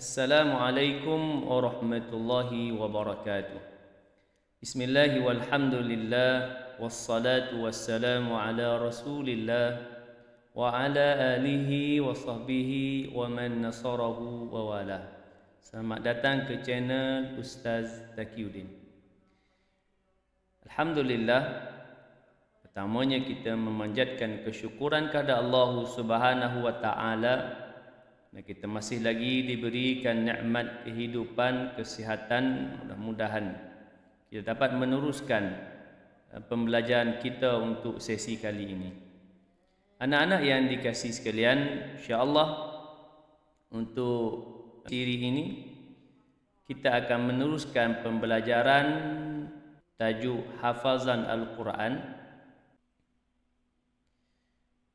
Assalamualaikum warahmatullahi wabarakatuh. Bismillah walhamdulillah wassalatu wassalamu ala rasulillah wa ala alihi wa sahbihi wa man nasarahu wa wala. Selamat datang ke channel Ustaz Taqiyuddin. Alhamdulillah, pertamanya kita memanjatkan kesyukuran kepada Allah Subhanahu wa taala. Dan kita masih lagi diberikan nikmat kehidupan, kesihatan. Mudah-mudahan kita dapat meneruskan pembelajaran kita untuk sesi kali ini. Anak-anak yang dikasihi sekalian, insya-Allah untuk siri ini kita akan meneruskan pembelajaran tajuk hafazan Al-Quran.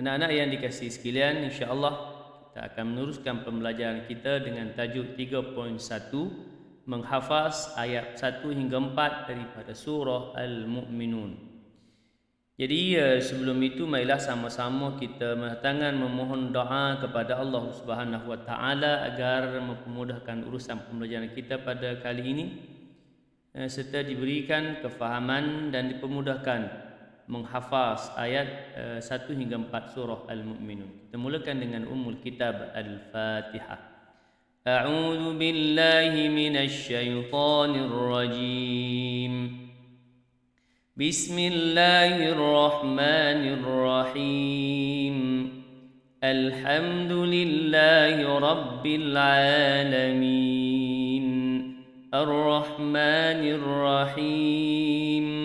Anak-anak yang dikasihi sekalian, insya-Allah kita akan meneruskan pembelajaran kita dengan tajuk 3.1, menghafaz ayat 1 hingga 4 daripada surah Al-Mu'minun. Jadi sebelum itu, marilah sama-sama kita bertangan memohon doa kepada Allah Subhanahu wa taala agar mempermudahkan urusan pembelajaran kita pada kali ini, serta diberikan kefahaman dan dipermudahkan menghafaz ayat 1 hingga 4 surah Al-Mu'minun. Kita mulakan dengan Ummul Kitab Al-Fatihah. A'udzu billahi minasy syaithanir rajim. Bismillahirrahmanirrahim. Alhamdulillahi rabbil alamin. Ar-Rahmanir Rahim.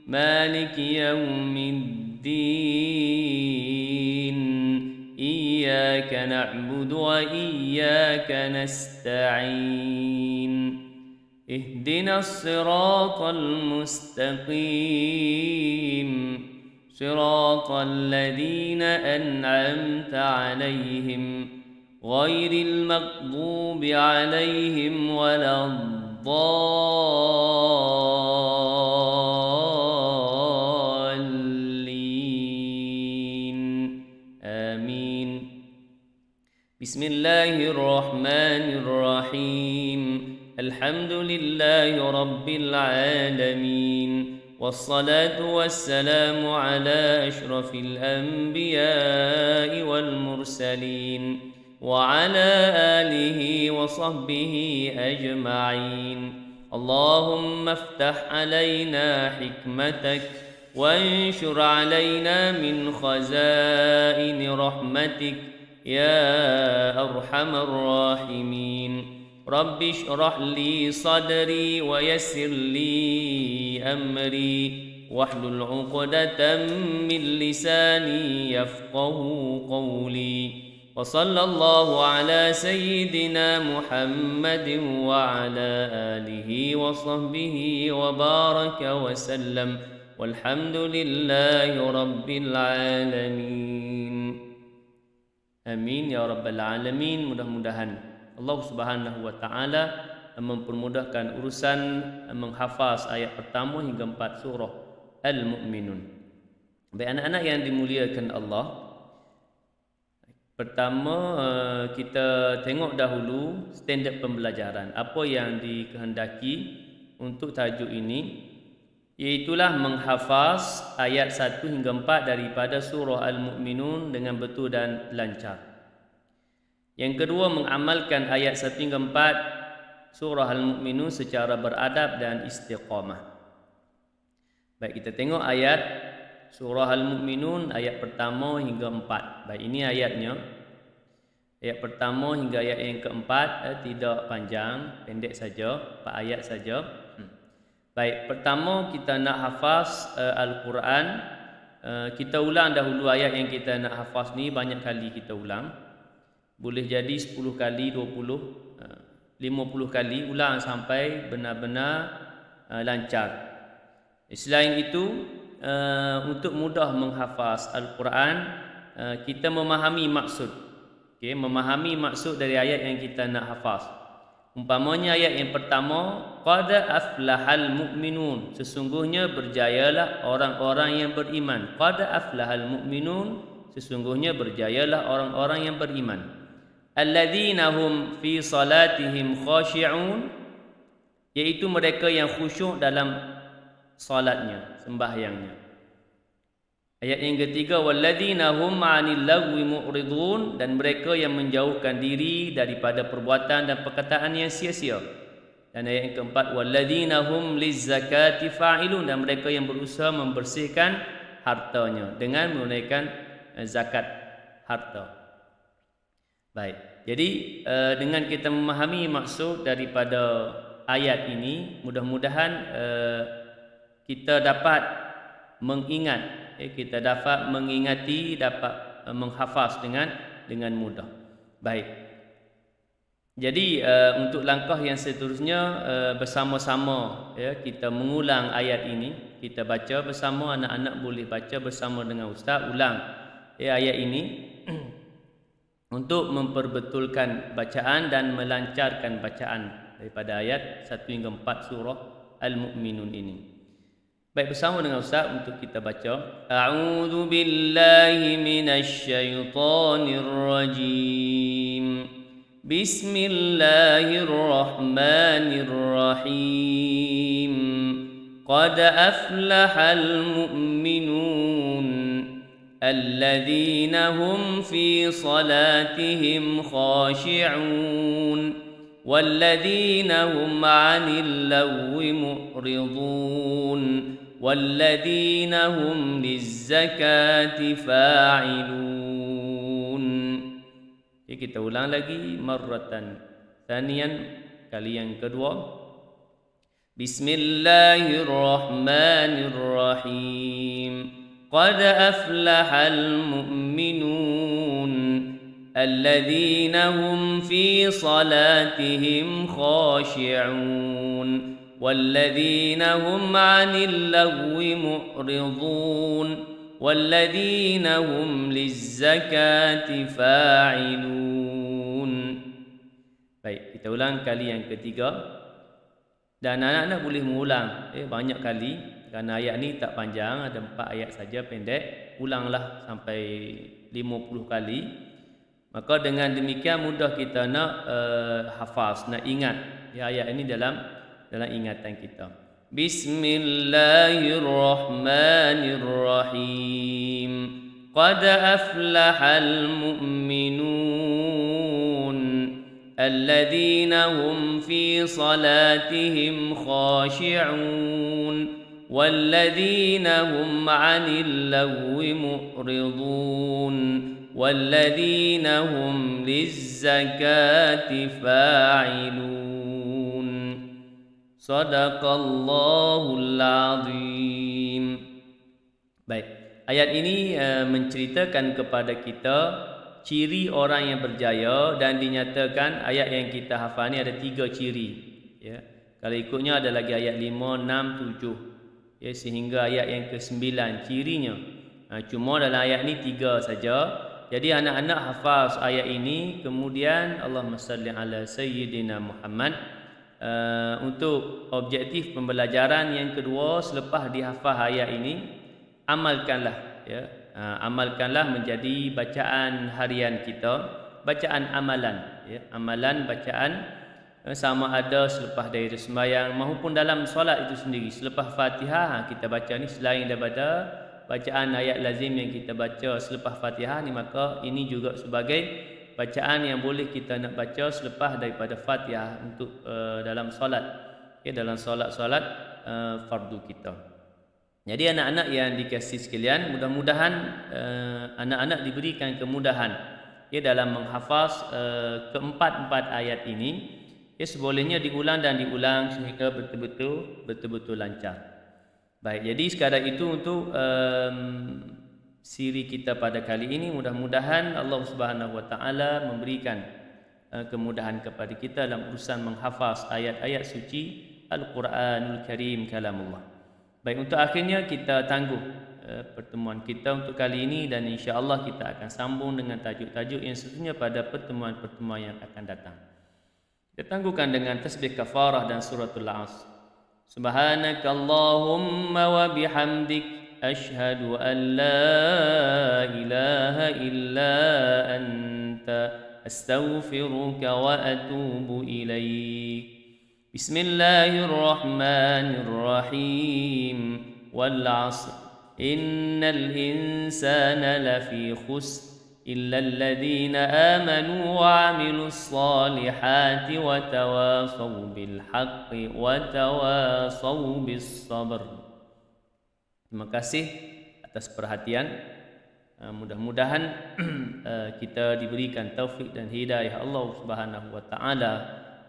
مالك يوم الدين إياك نعبد وإياك نستعين اهدنا الصراط المستقيم صراط الذين أنعمت عليهم غير المغضوب عليهم ولا Bismillahirrahmanirrahim. Alhamdulillahi rabbil alamin. Wassalatu wassalamu ala asyrafil anbiya'i wal mursalin wa ala alihi wa sahbihi ajma'in. Allahumma aftah alayna hikmatak wanshur alayna min khazaini rahmatik يا أرحم الراحمين. رب اشرح لي صدري ويسر لي أمري واحلل عقدة من لساني يفقه قولي. وصلى الله على سيدنا محمد وعلى آله وصحبه وبارك وسلم والحمد لله رب العالمين. Amin ya rabbal alamin. Mudah-mudahan Allah Subhanahu wa taala mempermudahkan urusan menghafaz ayat pertama hingga 4 surah Al-Mu'minun. Baik anak-anak yang dimuliakan Allah, pertama kita tengok dahulu standard pembelajaran. Apa yang dikehendaki untuk tajuk ini, iaitulah menghafaz ayat 1 hingga 4 daripada surah Al-Mu'minun dengan betul dan lancar. Yang kedua, mengamalkan ayat 1 hingga 4 surah Al-Mu'minun secara beradab dan istiqamah. Baik, kita tengok ayat surah Al-Mu'minun ayat pertama hingga 4. Baik, ini ayatnya. Ayat pertama hingga ayat yang keempat tidak panjang, pendek saja, 4 ayat saja. Baik, pertama kita nak hafaz Al-Quran. Kita ulang dahulu ayat yang kita nak hafaz ni, banyak kali kita ulang. Boleh jadi 10 kali, 20, 50 kali ulang sampai benar-benar lancar. Selain itu, untuk mudah menghafaz Al-Quran, kita memahami maksud. Okay, memahami maksud dari ayat yang kita nak hafaz. Umpamanya ayat yang pertama, qad aflahal mu'minun, sesungguhnya berjayalah orang-orang yang beriman. Qad aflahal mu'minun, sesungguhnya berjayalah orang-orang yang beriman. alladzina hum fi salatihim khashi'un, iaitu mereka yang khusyuk dalam salatnya, sembahyangnya. Ayat yang ketiga, walladzina hum 'anil lagwi mu'ridun, dan mereka yang menjauhkan diri daripada perbuatan dan perkataan yang sia-sia. Dan ayat yang keempat, walladzina hum lizzakati fa'ilun, dan mereka yang berusaha membersihkan hartanya dengan menunaikan zakat harta. Baik. Jadi dengan kita memahami maksud daripada ayat ini, mudah-mudahan kita dapat mengingat, kita dapat mengingati, dapat menghafaz dengan mudah. Baik. Jadi untuk langkah yang seterusnya, bersama-sama kita mengulang ayat ini, kita baca bersama, anak-anak boleh baca bersama dengan ustaz, ulang ayat ini untuk memperbetulkan bacaan dan melancarkan bacaan daripada ayat 1 hingga 4 surah Al-Mu'minun ini. Baik, bersama dengan ustaz untuk kita baca. A'udzu billahi minasy syaithanir rajim. Bismillahirrahmanirrahim. Qad aflahal mu'minun الذين هم في صلاتهم خاشعون والذين هم عن اللغو معرضون والذين هم للزكاة فاعلون. Kita ulang lagi marratan thaniyan, kali yang kedua. Bismillahirrahmanirrahim. قد أفلح المؤمنون الذين هم في صلاتهم خاشعون والذين هم عن اللغو معرضون والذين هم للزكاة فاعلون. Baik, kita ulang kali yang ketiga. Dan anak-anak boleh mengulang banyak kali, kerana ayat ni tak panjang, ada 4 ayat saja pendek. Ulanglah sampai 50 kali. Maka dengan demikian mudah kita nak hafaz, nak ingat ayat ini dalam ingatan kita. Bismillahirrahmanirrahim. Qad aflahal mu'minun alladzina hum fi salatihim khashi'un والذين هم عن اللغو معرضون والذين هم للزكاة فاعلون. صدق الله العظيم. Baik, ayat ini menceritakan kepada kita ciri orang yang berjaya, dan dinyatakan ayat yang kita hafal ni ada 3 ciri. Kalau ikutnya ada lagi ayat 5, 6, 7. Sehingga ayat yang ke-9 cirinya. Cuma dalam ayat ni 3 saja. Jadi anak-anak hafaz ayat ini, kemudian Allahumma salli ala sayyidina Muhammad. Untuk objektif pembelajaran yang kedua, selepas dihafaz ayat ini, amalkanlah amalkanlah menjadi bacaan harian kita, bacaan amalan amalan bacaan, sama ada selepas dari sembahyang maupun dalam solat itu sendiri. Selepas Fatihah kita baca ni, selain daripada bacaan ayat lazim yang kita baca selepas Fatihah ni, maka ini juga sebagai bacaan yang boleh kita nak baca selepas daripada Fatihah untuk dalam solat, dalam solat-solat fardu kita. Jadi anak-anak yang dikasihi sekalian, mudah-mudahan anak-anak diberikan kemudahan dalam menghafaz keempat-empat ayat ini. Sebolehnya diulang dan diulang sehingga betul-betul lancar. Baik, jadi sekadar itu untuk siri kita pada kali ini. Mudah-mudahan Allah Subhanahu Wa Taala memberikan kemudahan kepada kita dalam urusan menghafaz ayat-ayat suci Al-Quranul Karim kalamullah. Baik, untuk akhirnya kita tangguh pertemuan kita untuk kali ini, dan insya-Allah kita akan sambung dengan tajuk-tajuk yang seterusnya pada pertemuan-pertemuan yang akan datang. Kita tangguhkan dengan tasbih kafarah dan suratul Asr. Subhanakallahumma wa bihamdik asyhadu an la ilaha illa anta أستغفرك وأتوب إليك. بسم الله الرحمن الرحيم. والعصر إن الإنسان لفي خسر إلا الذين آمنوا وعملوا الصالحات وتواصوا بالحق وتواصوا بالصبر. Terima kasih atas perhatian. Mudah-mudahan kita diberikan taufik dan hidayah Allah Subhanahu wa taala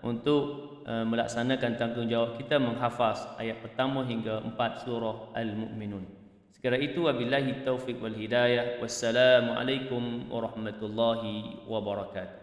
untuk melaksanakan tanggungjawab kita menghafaz ayat pertama hingga 4 surah Al-Mu'minun. Sekira itu, wabillahi taufiq wal hidayah. Wassalamualaikum warahmatullahi wabarakatuh.